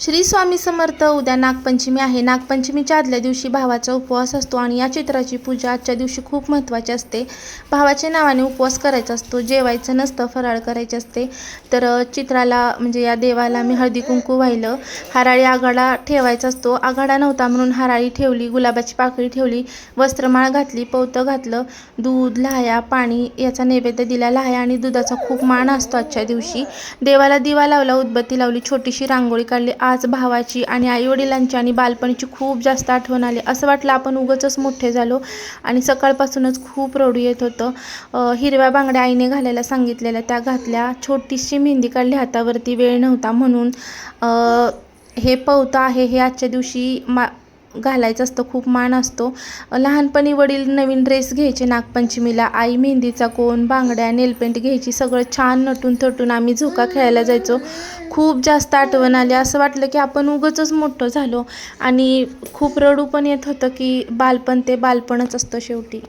श्री स्वामी समर्थ. उद्या नागपंचमी आहे. नागपंचमीच्या आदल्या दिवशी भावाचा उपवास असतो आणि या चित्राची पूजा आजच्या दिवशी खूप महत्त्वाची असते. भावाच्या नावाने उपवास करायचा असतो, जेवायचं नसतं, फराळ करायचे असते. तर चित्राला म्हणजे या देवाला मी हळदी कुंकू वाहिलं. हराळी आघाडा ठेवायचा असतो. आघाडा नव्हता म्हणून हराळी ठेवली, गुलाबाची पाकळी ठेवली, वस्त्रमाळ घातली, पवतं घातलं, दूध, लाह्या, पाणी याचा नैवेद्य दिला. लाह्या आणि दुधाचा खूप मान असतो आजच्या दिवशी. देवाला दिवा लावला, उदबत्ती लावली, छोटीशी रांगोळी काढली. आज भावाची आणि आईवडिलांची आणि बालपणीची खूप जास्त आठवण आली. असं वाटलं आपण उगाचच मोठे झालो आणि सकाळपासूनच खूप रडू येत होतं. हिरव्या बांगड्या आईने घालायला सांगितलेल्या त्या घातल्या. छोटीशी मेहंदी काढली हातावरती, वेळ नव्हता म्हणून. हे पवतं आहे, हे आजच्या दिवशी घालायचं असतं, खूप मान असतो. लहानपणी वडील नवीन ड्रेस घ्यायचे नागपंचमीला, आई मेहंदीचा कोन, बांगड्या, नेलपेंट घ्यायची. सगळं छान नटून थटून आम्ही झोका खेळायला जायचो. खूप जास्त आठवण आली. असं वाटलं की आपण उगाचच मोठं झालो आणि खूप रडू पण येत होतं की बालपण ते बालपणच असतं शेवटी.